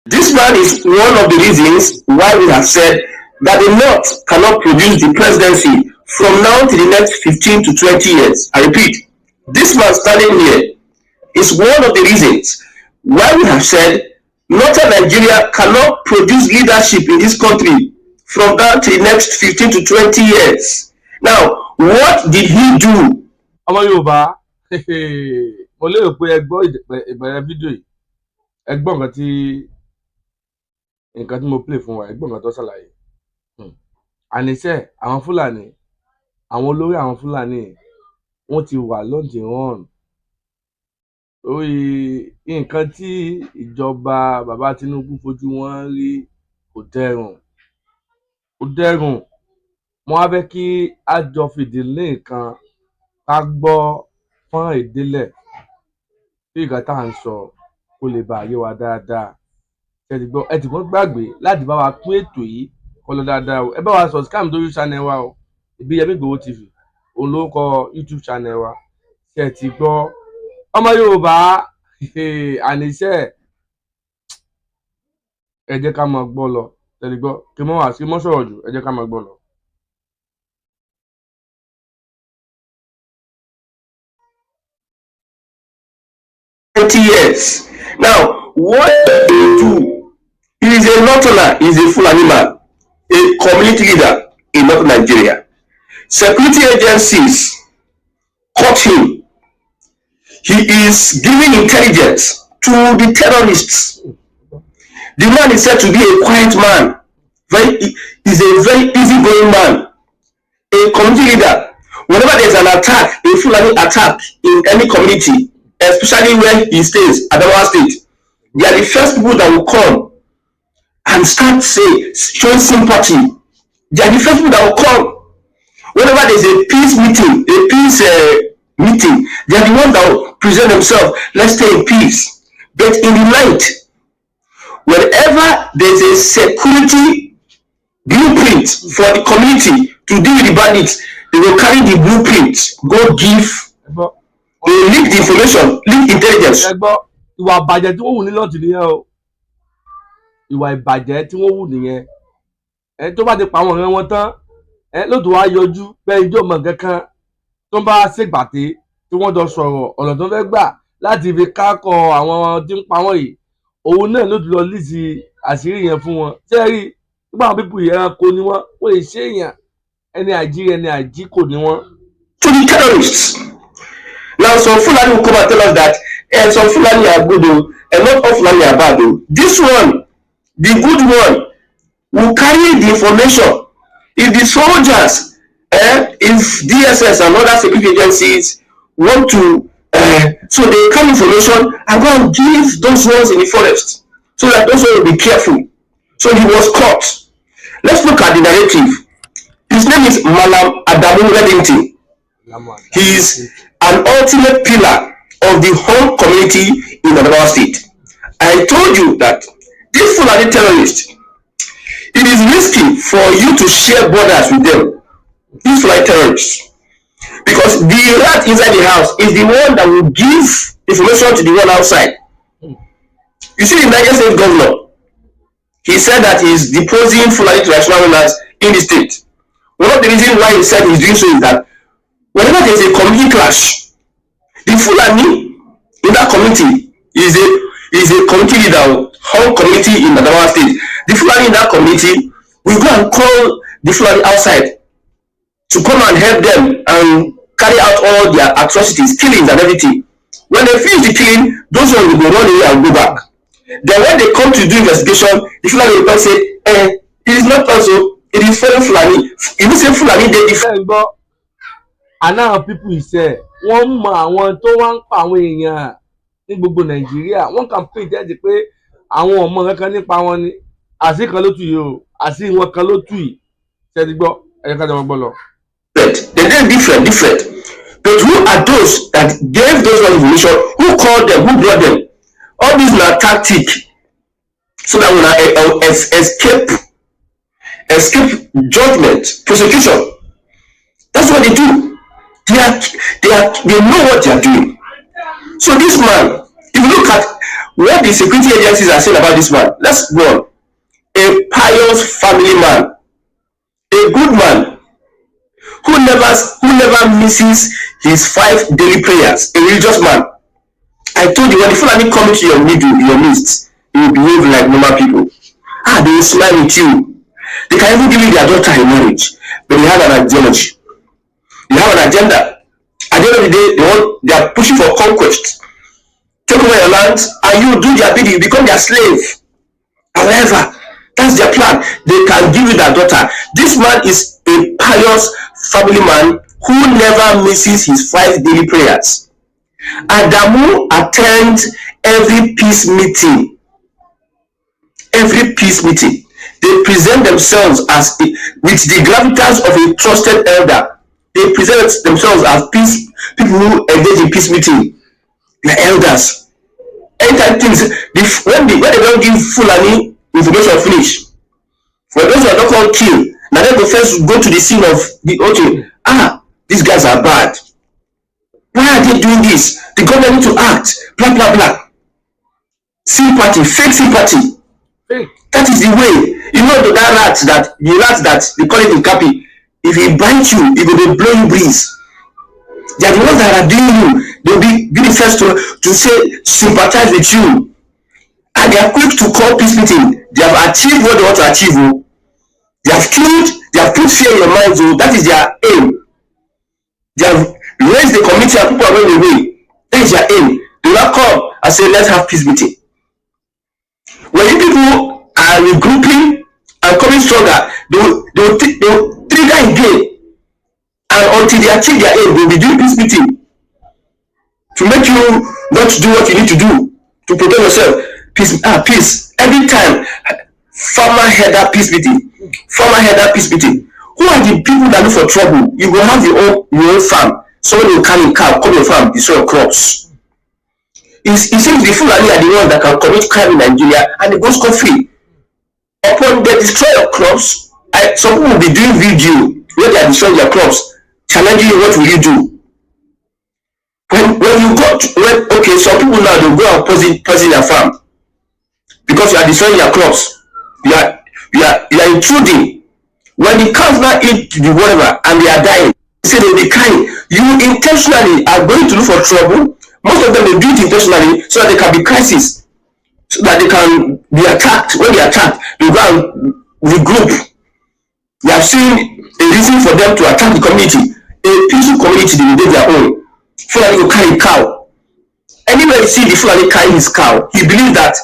This man is one of the reasons why we have said that the North cannot produce the presidency from now to the next 15 to 20 years. I repeat, this man standing here is one of the reasons why we have said Northern Nigeria cannot produce leadership in this country from now to the next 15 to 20 years. Now, what did he do? Ọmọ Yorùbá, mo lérò pé ẹ gbọ́ ìbẹ̀rẹ̀ fídíò yìí, ẹ gbọ́ nǹkan tí mo play fún wa, ẹ gbọ́ nǹkan tó ṣàlàyé. Àníṣe àwọn Fúlàní, àwọn olórí àwọn Fúlàní wọ́n ti wà lọ́ǹtì rán lórí nǹkan tí ìjọba bàbá Tinubu fojú wọn rí kò dẹrùn. Mo wá fẹ́ kí a jọ fìdílé nǹkan ká gbọ́ fọ́nrán ìdílẹ̀ tí nǹkan tá à ń sọ kó lè bá yé wa dáadáa. Ẹ ti gbọ́ gbàgbé láti bá wa pín ètò yìí kó lọ dáadáa o. Ẹ bá wa subscribe lórí channel wa o, Ibajẹ Igboho TV òun ló kọ YouTube channel wa. Ṣé ẹ ti gbọ́? Ọmọ Yorùbá, àníṣe ẹ jẹ́ ká máa gbọ́ lọ. Ẹ ti gbọ́ kí mọ́ sọ̀rọ̀ jù, ẹ jẹ́ ká máa gbọ́ lọ. 20 years. Now, what did he do? He is a Northerner, he is a Fulani man, a community leader in Northern Nigeria. Security agencies caught him. He is giving intelligence to the terrorists. The man is said to be a quiet man. He's a very easygoing man, a community leader. Whenever there's an attack, a Fulani attack in any community, especially where he stays, Adamawa State, they are the first people that will come and start showing sympathy. They are the first people that will come. Whenever there's a peace meeting, they are the ones that will present themselves. Let's stay in peace. But in the night, whenever there's a security blueprint for the community to deal with the bandits, they will carry the blueprint, go give. They leak the information, leak intelligence. Ìwà ìbàjẹ́ tí wọ́n wù ní lọ́ọ̀tì nìyẹn o. Ìwà ìbàjẹ́ tí wọ́n wù nìyẹn. Tó bá ti pa àwọn ọ̀rẹ́ wọn tán, lóòótọ́ wá yọjú bẹ́ẹ̀ ijó mọ̀ kankan tó ń bá ṣègbàté tí wọ́n jọ sọ̀rọ̀ ọ̀nà tó fẹ́ gbà láti fi kákọ̀ àwọn tí ń pa wọ́n yìí. Òun náà ló ti lọ lísì àṣírí yẹn fún wọn. Ṣé ẹ rí nígbà àwọn pípù yẹn kò ní wọ́n lè ṣe èèyàn ẹni àjí kò ní wọ́n. To the terrorists. Now, some Fulani will come and tell us that some Fulani are good, and not all Fulani are bad. This one, the good one, will carry the information. If the soldiers, if DSS and other security agencies want to, so they carry information and go and give those ones in the forest, so that those ones will be careful. So he was caught. Let's look at the narrative. His name is Malam Adamu Reddington. He is an ultimate pillar of the whole community in Adamawa State. I told you that these Fulani terrorists, it is risky for you to share borders with them, these Fulani terrorists, because the rat inside the house is the one that will give information to the one outside. You see, the Niger State governor, he said that he is deposing Fulani traditional rulers in the state. One of the reasons why he said he's doing so is that whenever there is a community clash, the Fulani in that community is a community leader, whole community in Adamawa State. The Fulani in that community will go and call the Fulani outside to come and help them and carry out all their atrocities, killings and everything. When they finish the killing, those ones will run away and go back. Then when they come to do investigation, the Fulani will say, it is not also, it is foreign Fulani. If you say Fulani, they different. And now people say, wọ́n mọ àwọn tó wá ń pa àwọn èèyàn ní gbogbo Nàìjíríà, wọ́n kàn pè jẹ́ pé àwọn ọmọ kankan nípa wọn ni àṣì kan ló tù yìí o, àṣì wọn kan ló tù yìí. Ṣé ti gbọ́? Ẹ ká jọ gbọ́ lọ. They are different. But who are those that gave those information? Who called them? Who brought them? All these are tactic, so that when I escape judgment, prosecution. That's what they do. They know what they are doing. So this man, if you look at what the security agencies are saying about this man. Let's go on. A pious family man, a good man who never misses his 5 daily prayers, a religious man. I told you, when the Fulani come into your middle, your midst, you will behave like normal people. They will smile with you. They can even give you their daughter in marriage, but they have an ideology. They have an agenda. At the end of the day, they are pushing for conquest. Take over your lands, and you do their bidding, you become their slave. However, that's their plan. They can give you their daughter. This man is a pious family man who never misses his 5 daily prayers. Adamu attends every peace meeting. Every peace meeting. They present themselves as with the gravitas of a trusted elder. They present themselves as people who engage in peace meeting. They're elders. Anytime things, when they don't give Fulani information finish, for those who are not called kill, now they go first go to the scene of the okay. These guys are bad. Why are they doing this? The government need to act. Blah blah blah. Sympathy, fake sympathy. That is the way. You know the rat that they call it in Kapi. If he bites you, he will blow you breeze. They are the ones that are doing you. They'll be the first to say sympathize with you. And they are quick to call peace meeting. They have achieved what they want to achieve. They have killed, they have put fear in your mind. That is their aim. They have raised the committee and people are going away. That is their aim. They will not come and say, let's have peace meeting. When you people are regrouping and coming stronger, they will trigger again. And until they achieve their aim, they will be doing peace meeting to make you not do what you need to do to protect yourself. Peace. Every time, farmer header peace meeting. Who are the people that look for trouble? You will have your own farm. Someone will carry a cow, come your farm, destroy your crops. It seems the Fulani are the ones that can commit crime in Nigeria and they go scot-free. Upon they destroy your crops, some people will be doing video where they are destroying their crops, challenging you, what will you do? When you go some people now they go and poison their farm because you are destroying your crops. You are intruding. When the cows now eat the whatever and they are dying, they say they'll be crying. You intentionally are going to look for trouble. Most of them will do it intentionally so that there can be crisis, so that they can be attacked. When they are attacked, they go and regroup. We have seen a reason for them to attack the community. A peaceful community, they will do their own. Fulani will carry cow. Anywhere you see the Fulani carry his cow, he believes that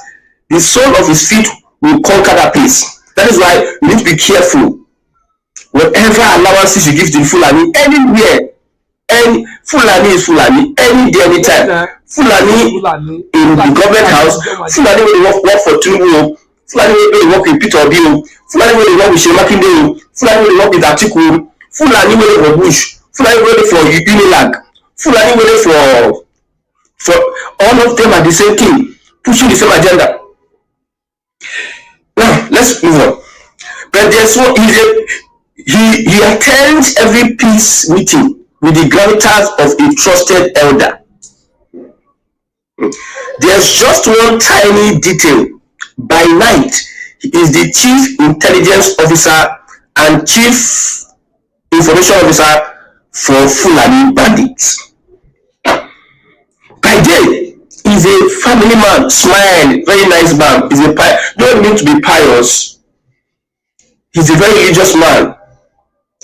the sole of his feet will conquer that place. That is why you need to be careful. Whatever allowances you give to the Fulani, anywhere, and Fulani is Fulani, any day, anytime. Fulani in the government house, Fulani will work for Tinubu, Fulani will work with Peter Obi, Fulani will work with Shemakinde, Fulani will work with Atiku, Fulani will work for Bush, Fulani will work for Unilag, Fulani will work for all of them are the same thing, pushing the same agenda. Now let's move on. But there's one he attends every peace meeting with the gravitas of a trusted elder. There's just one tiny detail. By night, he is the chief intelligence officer and chief information officer for Fulani bandits. By day, he's a family man, smile, very nice man. He's don't need to be pious. He's a very religious man.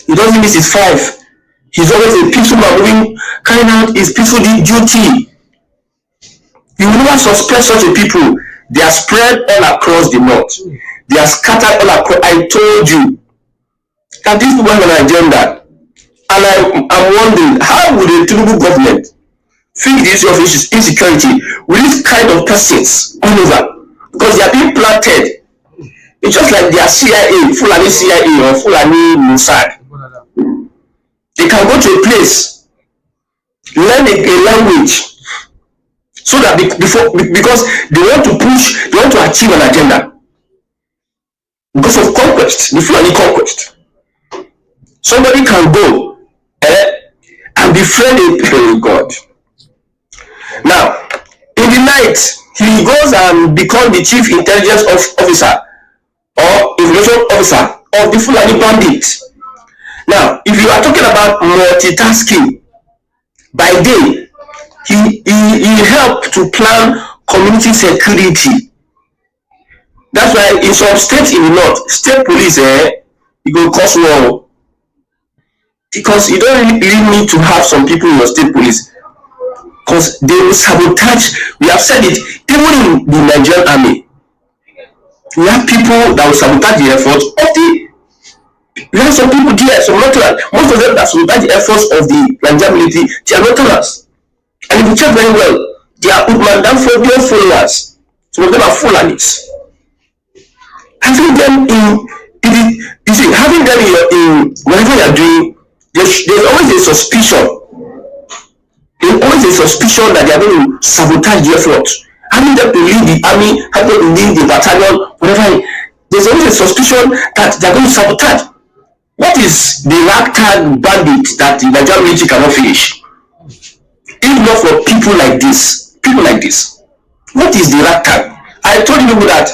He doesn't miss his 5. He's always a peaceful man, carrying out his peaceful duty. You will never suspect such a people. They are spread all across the north. They are scattered all across. I told you that these people have an agenda. And I'm wondering, how would the Tinubu government think the issue of insecurity with this kind of persons all over? Because they are being planted. It's just like they are CIA, Fulani CIA or Fulani Mossad. They can go to a place, learn a language, so that because they want to push, they want to achieve an agenda. Because of conquest, the Fulani conquest. Somebody can go and befriend a God. Now, in the night, he goes and becomes the chief intelligence officer or information officer of the Fulani bandits. Now, if you are talking about multitasking, by day, he helped to plan community security. That's why in some states in the north, state police, you go cause war. Because you don't really need to have some people in your state police. Because they will sabotage. We have said it, even in the Nigerian army. We have people that will sabotage the efforts of the. We have some people there, some Northerners. Most of them that sabotage the efforts of the Nigerian military, they are Northerners. And if you check very well, they are Udman followers. Some of them are Fulanis. Having them you see, having them in whatever you are doing, there's always a suspicion. There's always a suspicion that they are going to sabotage the effort. Having them to lead the army, having them to lead the battalion, whatever. There's always a suspicion that they are going to sabotage. What is the ragtag bandit that the Nigerian military cannot finish? If not for people like this, what is the ragtag? I told you that.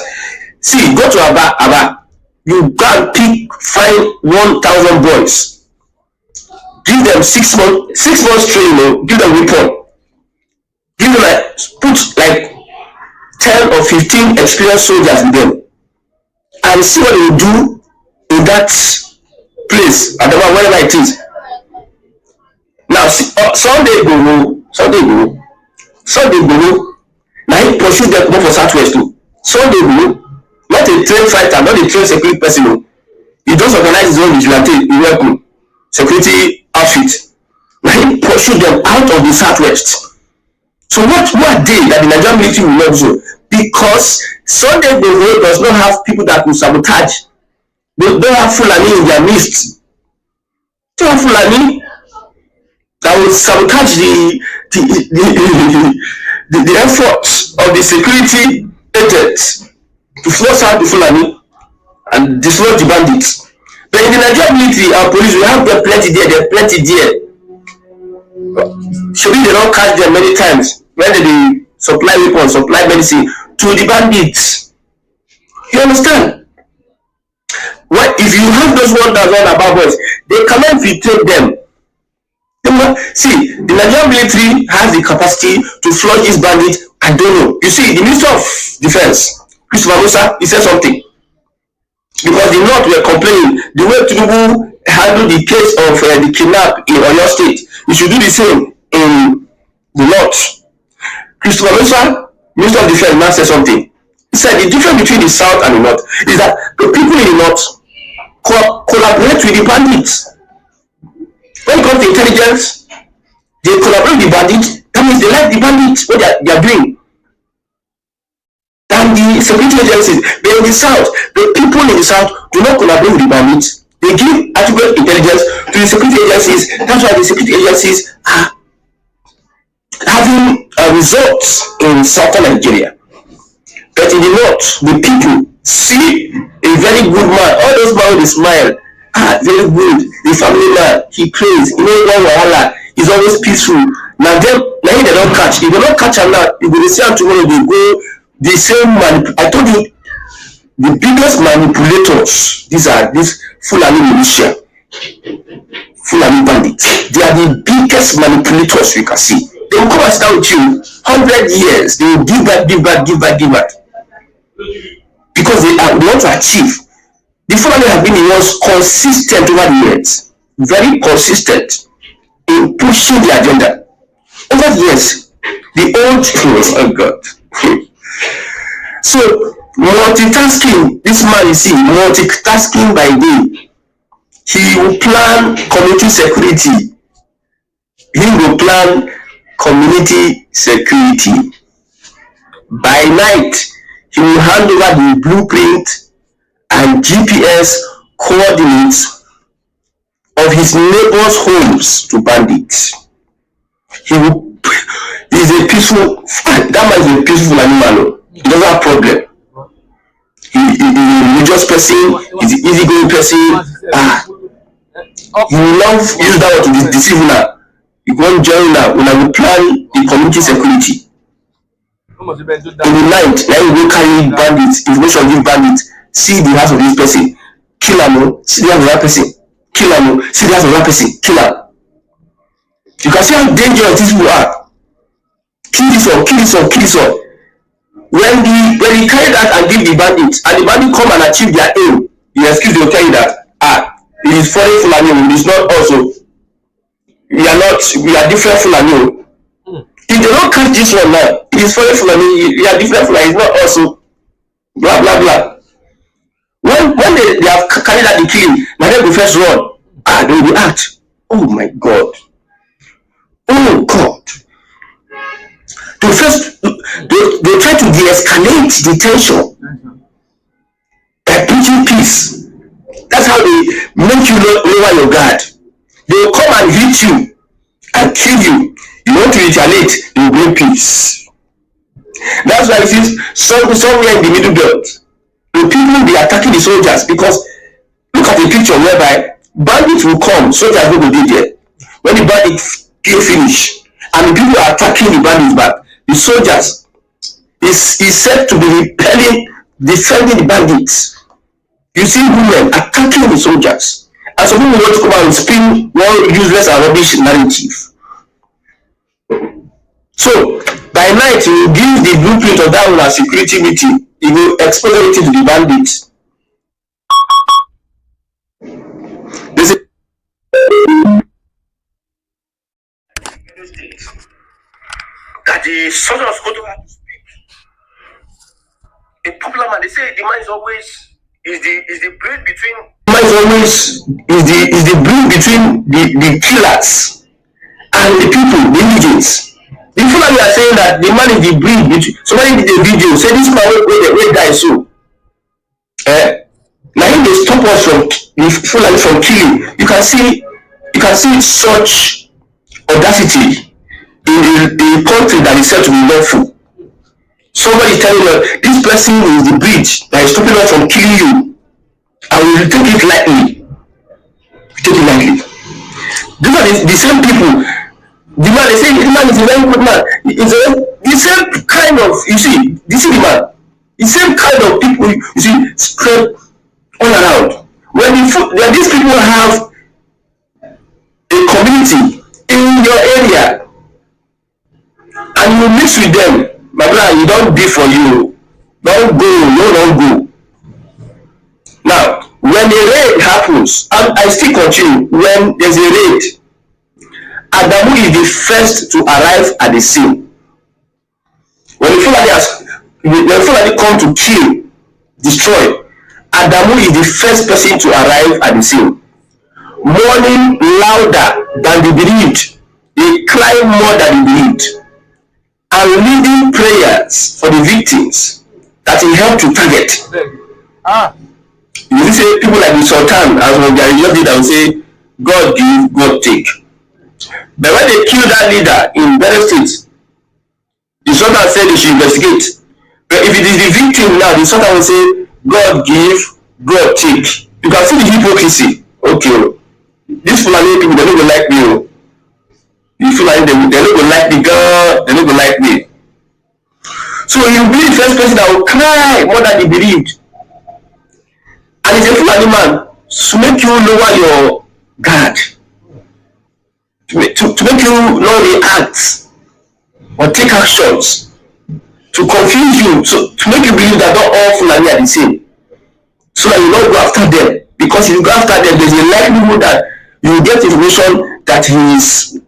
See, go to Aba, you go and find 1,000 boys. Give them 6 months training, give them weapon. Give them put 10 or 15 experienced soldiers in them. And see what they will do in that place, wherever it is. Now, Sunday go. Now he pursue them go for Southwest too. Sunday go. Not a trained fighter, not a trained security person. He just organize his own vigilante security outfit. Now he pursue them out of the Southwest. So what day that the Nigerian military will not do? Because Sunday Igboho does not have people that will sabotage. They don't have Fulani in their midst. They have Fulani that will sabotage the efforts of the security agents to force out the Fulani and dislodge the bandits. But in the Nigerian military and police, we have them plenty there. Should they don't catch them many times when they supply weapons, supply medicine to the bandits. You understand? What if you have those 1,000 above us, they cannot infiltrate them. See, the Nigerian military has the capacity to flush these bandits. I don't know. You see, the Minister of Defense, Christopher Musa, he said something. Because the North were complaining, the way Tinubu handled the case of the kidnap in Oyo State, you should do the same in the North. Christopher Musa, Minister of Defense, now said something. He said the difference between the South and the North is that the people in the North collaborate with the bandits. When it comes to intelligence, they collaborate with the bandits. That means they like the bandits, what they are doing. And the security agencies, but in the South, the people in the South do not collaborate with the bandits. They give adequate intelligence to the security agencies. That's why the security agencies are having results in southern Nigeria. But in the North, the people see a very good man. All those men with a smile, very good. The family man, he prays. You know, one wahala, he's always peaceful. Now they don't catch. If they don't catch him now, if they see him tomorrow, they go. The same I told you, the biggest manipulators, these Fulani militia, Fulani bandits. They are the biggest manipulators you can see. They will come and start with you 100 years. They will give back. Because they want to achieve. The Fulani have been the most consistent over the years, very consistent in pushing the agenda. Over the years, the old oh God. So multitasking, this man you see, multitasking by day. He will plan community security. He will plan community security. By night, he will hand over the blueprint and GPS coordinates of his neighbors' homes to bandits. He's a peaceful, that man is a peaceful animal. He doesn't have problem. He's a religious person, he's an easygoing person. He will not use that word to deceive now. You won't join now when I will plan the community security. Ọmọ sí bẹ́ẹ̀ tó dá. In the night, now you go carry bandits, information give bandits, see the house of this person, kill am, see the house of that person, kill am, see the house of that person, kill am. You can see how dangerous these people are. Kill this one, kill this one, kill this one. When he carry that and give the bandits, and the bandits come and achieve their aim, the excuse will tell you that it is foreign Fulani, it is not also. We are different Fulani. If they don't catch this one now, it is foreign Fulani, we are different Fulani, it's not also. Blah blah blah. When they have carried out the killing, now they go first run. They will act. Oh my God. Oh God. They try to de-escalate the tension by preaching peace. That's how they make you lower your guard. They will come and hit you and kill you. You want to retaliate, they will bring peace. That's why it is somewhere in the middle belt, the people will be attacking the soldiers, because look at the picture whereby bandits will come, soldiers will be there. When the bandits kill finish, and the people are attacking the bandits back, the soldiers is said to be defending the bandits. You see women attacking the soldiers, and some people want to come out and spin one useless and rubbish narrative. So by night, you will give the blueprint of that one as security meeting. You will expose everything to the bandits. This is that the son of Koto had to speak. A popular man, they say the man is always the bridge between. The man is always the bridge between the killers and the people, the indigents. The Fulani are saying that the man is the bridge between. Somebody did a video, say this man will die so. Now if they stop us from the Fulani from killing, you can see such audacity in the country that is said to be lawful. Somebody is telling us this person is the bridge that is stopping us from killing you, and we will take it lightly. Take it lightly. These are the same people. The man, they say the man is a very good man. The same kind of, you see the man, the same kind of people you see spread all around. When these people have a community in your area, and you mix with them, my brother, you don't be for you. Don't go. Now, when a raid happens, and I still continue, when there's a raid, Adamu is the first to arrive at the scene. When the Fulani come to kill, destroy, Adamu is the first person to arrive at the scene. Mourning louder than they believed, they cry more than they believed, and leading prayers for the victims that he helped to target. You see, people like the Sultan, as when they are leader, will say, God give, God take. But when they kill that leader in Benue State, the Sultan said they should investigate. But if it is the victim now, the Sultan will say, God give, God take. You can see the hypocrisy. Okay, these Fulani people, they don't go like me. The Fulani, they don't go like the girl, they don't go like me. So you'll be the first person that will cry more than he believed. And it's a Fulani man to make you lower your guard. To make you not react or take actions, to confuse you, to make you believe that not all Fulani are the same, so that you don't go after them. Because if you go after them, there's a likelihood that you will get information that he is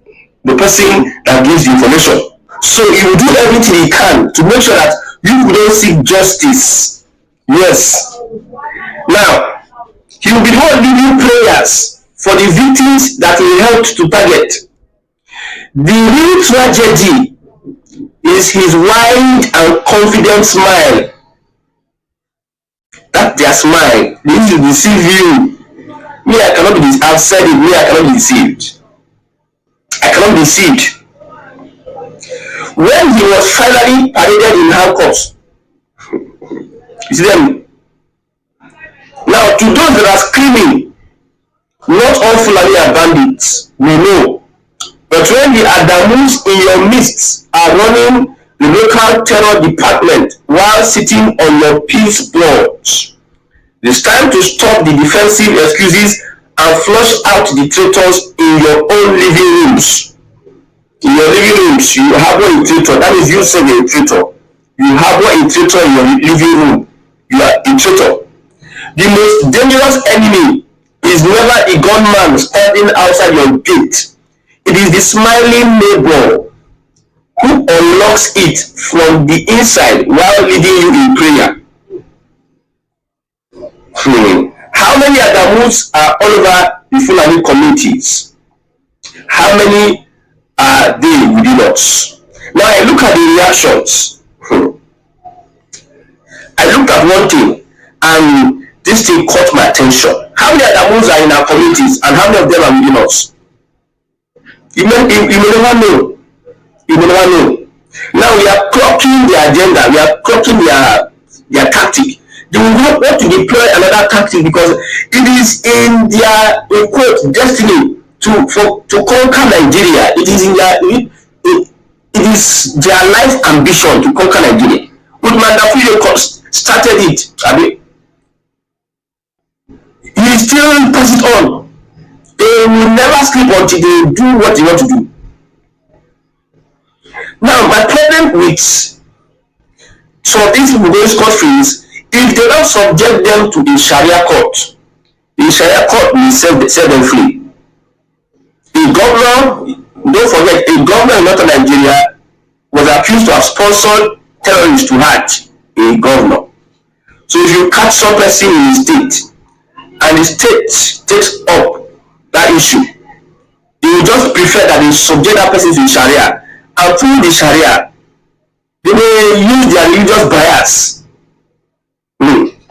the person that gives the information. So he will do everything he can to make sure that you don't seek justice. Yes. Now, he will be the one leading prayers for the victims that he helped to target. The real tragedy is his wide and confident smile. That's their smile. They need to deceive you. Me, I cannot be deceived. I've said it. Me, I cannot be deceived. I cannot be deceived. When he was finally paraded in handcuffs, you see them. Now, to those that are screaming, not all Fulani are bandits, we know. But when the Adamus in your midst are running the local terror department while sitting on your peace boards. It's time to stop the defensive excuses and flush out the traitors in your own living rooms. In your living rooms, you harbor a traitor. That is you saying a traitor. You harbor a traitor in your living room. You are a traitor. The most dangerous enemy is never a gunman standing outside your gate. It is the smiling neighbor who unlocks it from the inside while leading you in prayer. How many Adamus are all over the Fulani communities? How many are they within us? Now I look at the reactions. I looked at one thing and this thing caught my attention. How many Adamus are in our communities and how many of them are within us? You may never know. You may never know. Now we are clocking their agenda, we are clocking their tactic. They will not want to deploy another tactic because it is in their quote destiny to conquer Nigeria. It is in it is their life ambition to conquer Nigeria. With Mandafuri started it. I mean, he still pass it on. They will never sleep until they do what they want to do. Now, my problem with some of these people going scot-free is if they don't subject them to the Sharia court, the Sharia court will set them free. A governor, don't forget, a governor in northern Nigeria was accused to have sponsored terrorists to hurt a governor. So if you catch some person in the state and the state takes up that issue, they will just prefer that they subject that person to Sharia. And through the Sharia, they may use their religious bias.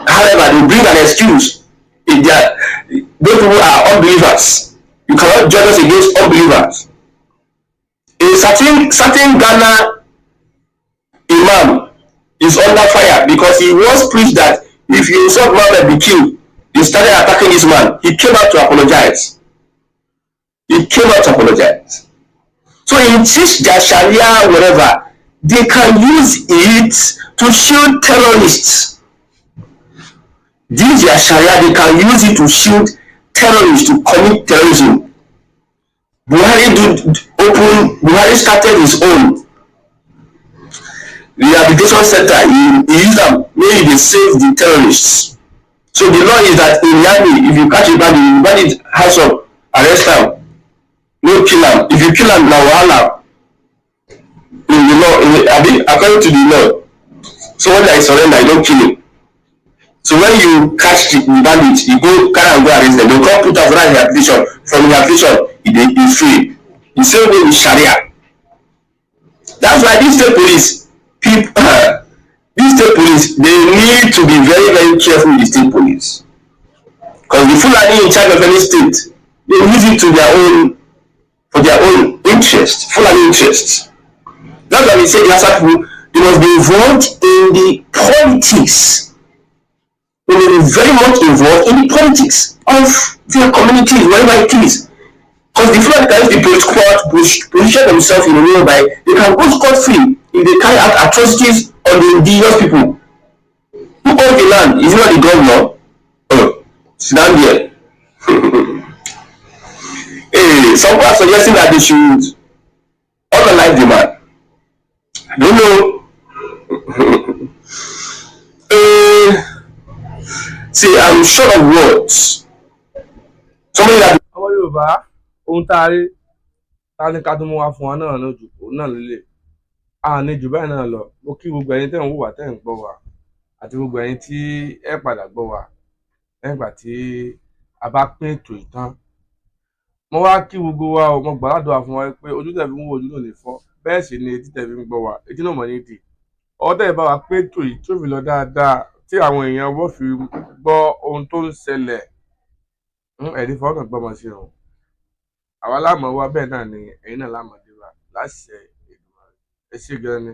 However, they bring an excuse. If those people are unbelievers, you cannot judge us against unbelievers. A certain Ghana imam is under fire because he once preached that if you insult Muhammad be killed. They started attacking this man. He came out to apologize. He came out to apologize. So in their Sharia, whatever, they can use it to shield terrorists. This their Sharia, they can use it to shield terrorists to commit terrorism. Buhari started his own rehabilitation center. He used them, maybe they save the terrorists. So the law is that in Yami, if you catch a bandit house up, arrest them. No kill him. If you kill him, now wahala. In the law, according to the law, so when there is surrender, you don't kill him. So when you catch the bandit, you go carry and go arrest them. They come put us right rehabilitation. From rehabilitation, it's free. The same way with Sharia. That's why these state police, these state police, they need to be very, very careful with the state police. Because the Fulani in charge of any state, they use it to for their own interest, Fulani interests. That's why we say the Hausa people, they must be involved in the politics. They will be very much involved in the politics of their communities, wherever it is. Because the Fulani can use the political power to position themselves in a way whereby they can go scot-free if they carry out atrocities on the indigenous people. Who owns the land? Is it not the governor? Sit down there. Hey, some people are suggesting that they should unalive the man. I don't know. See, I'm short of words. Somebody that. Ọmọ Yorùbá ohun tá a rí ta ní ká tó mú wá fún wa náà lójú òun náà lélẹ̀ àní jù báyìí náà lọ. Mo kí gbogbo ẹ̀yin tẹ́ ń wò wá tẹ́ ń gbọ́ wa àti gbogbo ẹ̀yin tí ẹ padà gbọ́ wa lẹ́yìn ìgbà tí a bá pín ètò ìtàn. Mo wá kí gbogbo wa o, mo gbàdúrà fún wa pé ojú tẹ́ fi ń wo ojú náà lè fọ́, bẹ́ẹ̀ sì ni etí tẹ́ fi ń gbọ́ wa etí náà mọ̀ ní dì. Ọwọ́ tẹ́ bá wa pé ètò yìí tó fi lọ dáadáa tí àwọn èèyàn wọ́n fi gbọ́ ohun tó ń ṣẹlẹ̀ ẹ̀rí fọ́ọ̀kàn gbọ́mọ sí ọ̀hún. Àwa láàmú wa bẹ́ẹ̀ náà ni ẹ̀yin náà láàmú dé wa láṣẹ Èdùmàrè. Ẹ ṣé gan ni.